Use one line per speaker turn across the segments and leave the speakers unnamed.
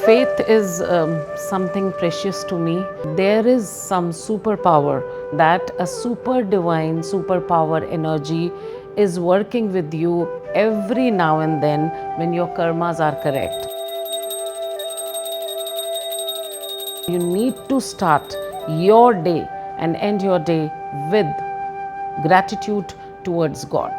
Faith is something precious to me. There is some superpower, that a super divine, superpower energy is working with you every now and then when your karmas are correct. You need to start your day and end your day with gratitude towards God.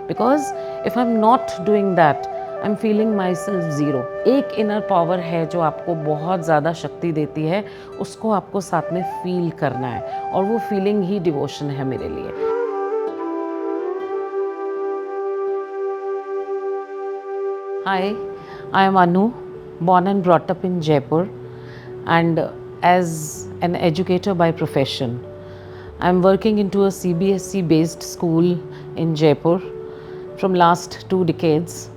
Because if I'm not doing that, I'm feeling myself zero. एक inner power है जो आपको बहुत ज़्यादा शक्ति देती है, उसको आपको साथ में feel करना है और वो feeling ही devotion है मेरे लिए. Hi, I am Anu, born and brought up in Jaipur, and as an educator by profession. I'm working into a CBSE based school in Jaipur from last 2 decades,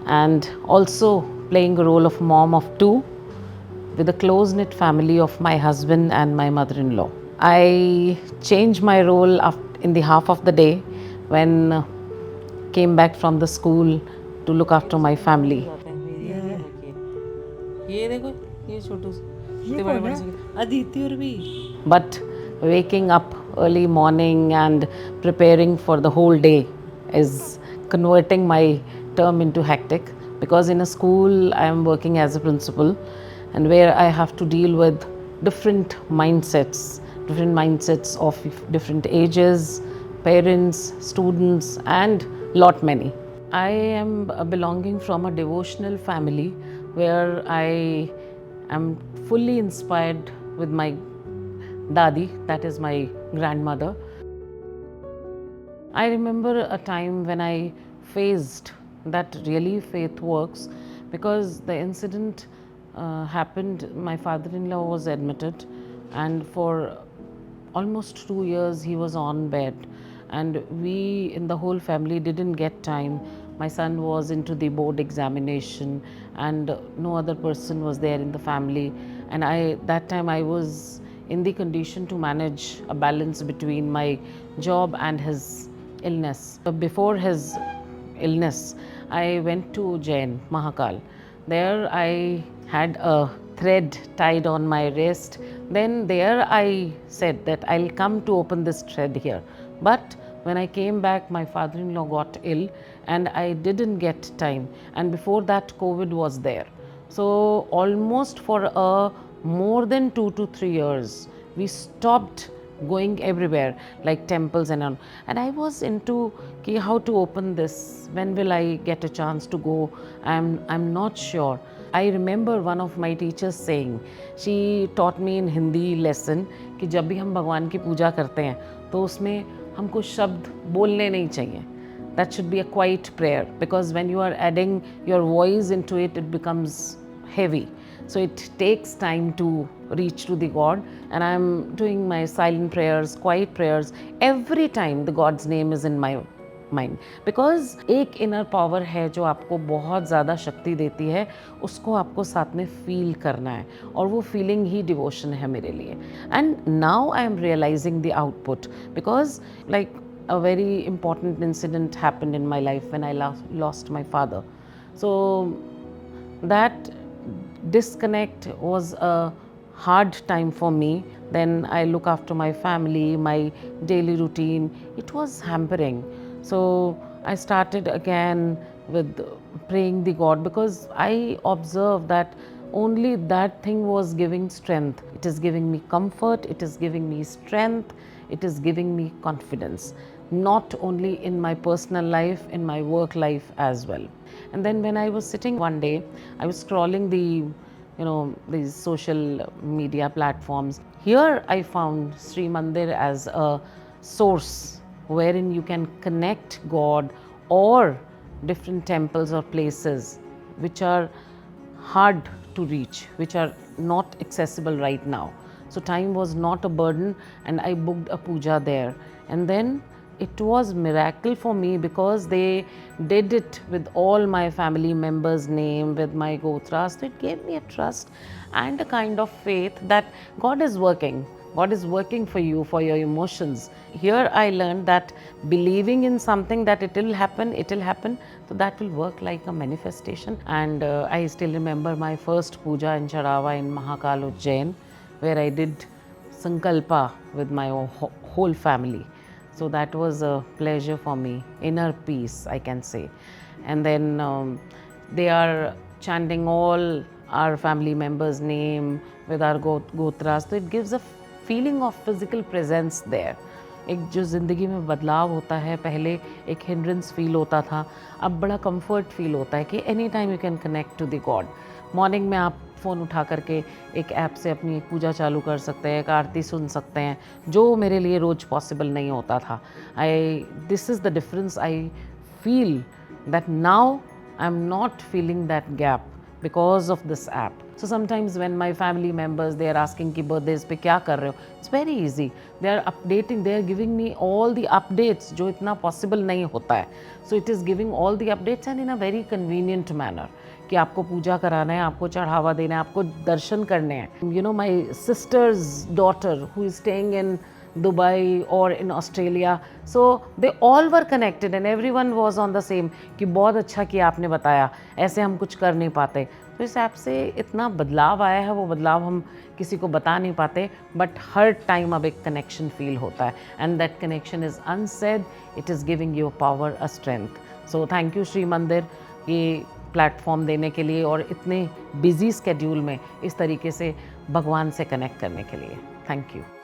and also playing a role of mom of 2 with a close-knit family of my husband and my mother-in-law. I changed my role in the half of the day when came back from the school to look after my family. But waking up early morning and preparing for the whole day is converting my term into hectic, because in a school I am working as a principal, and where I have to deal with different mindsets of different ages, parents, students, and lot many. I am belonging from a devotional family where I am fully inspired with my Dadi, that is my grandmother. I remember a time when I faced that really faith works, because the incident happened. My father-in-law was admitted, and for almost 2 years he was on bed, and we in the whole family didn't get time. My son was into the board examination, and no other person was there in the family, and that time I was in the condition to manage a balance between my job and his illness. Before his illness, I went to Jain, Mahakal. There I had a thread tied on my wrist. Then there I said that I'll come to open this thread here. But when I came back, my father-in-law got ill and I didn't get time. And before that, COVID was there. So almost for more than 2 to 3 years, we stopped going everywhere like temples and all. And I was into how to open this, when will I get a chance to go, I'm not sure. I remember one of my teachers saying, she taught me in Hindi lesson कि जब भी हम भगवान की पूजा करते हैं तो उसमें हमको शब्द बोलने नहीं चाहिए. That should be a quiet prayer, because when you are adding your voice into it, it becomes heavy. So it takes time to reach to the God, and I'm doing my silent prayers, quiet prayers every time the God's name is in my mind. Because एक inner power है जो आपको बहुत ज़्यादा शक्ति देती है, उसको आपको साथ में feel करना है, और वो feeling ही devotion है मेरे लिए. And now I am realizing the output, because like a very important incident happened in my life when I lost my father. So that disconnect was a hard time for me. Then I look after my family, my daily routine. It was hampering. So I started again with praying the God, because I observed that only that thing was giving strength. It is giving me comfort, it is giving me strength, it is giving me confidence, not only in my personal life, in my work life as well. And then when I was sitting one day, I was scrolling these social media platforms. Here I found Sri Mandir as a source wherein you can connect God, or different temples or places which are hard to reach, which are not accessible right now. So time was not a burden, and I booked a puja there. And then it was miracle for me, because they did it with all my family members' name, with my gotras. So it gave me a trust and a kind of faith that God is working. God is working for you, for your emotions. Here I learned that believing in something, that it will happen, so that will work like a manifestation. And I still remember my first puja in Charawa in Mahakal Ujjain, where I did Sankalpa with my whole family. So that was a pleasure for me, inner peace I can say. And then they are chanting all our family members' name with our gotras, so it gives a feeling of physical presence there. एक जो ज़िंदगी में बदलाव होता है, पहले एक hindrance feel होता था, अब बड़ा कंफर्ट फील होता है कि any time you can connect to the God. Morning में आप फ़ोन उठा करके एक ऐप से अपनी एक पूजा चालू कर सकते हैं, एक आरती सुन सकते हैं, जो मेरे लिए रोज़ पॉसिबल नहीं होता था। This is the difference I feel, that now I'm not feeling that gap because of this app. So sometimes when my family members, they are asking ki birthdays pe kya kar rahe ho, it's very easy. They are updating, they are giving me all the updates jo itna possible nahi hota hai. So it is giving all the updates and in a very convenient manner कि आपको पूजा कराना है, आपको चढ़ावा देना है, आपको दर्शन करने हैं। You know, my sister's daughter who is staying in Dubai or in Australia, so they all were connected and everyone was on the same कि बहुत अच्छा किया आपने बताया, ऐसे हम कुछ कर नहीं पाते। तो इस ऐप से इतना बदलाव आया है, वो बदलाव हम किसी को बता नहीं पाते, बट हर टाइम अब एक कनेक्शन फील होता है and that connection is unsaid, it is giving you power, a strength. So thank you Shri मंदिर ये प्लेटफॉर्म देने के लिए और इतने बिजी स्केड्यूल में इस तरीके से भगवान से कनेक्ट करने के लिए। Thank you.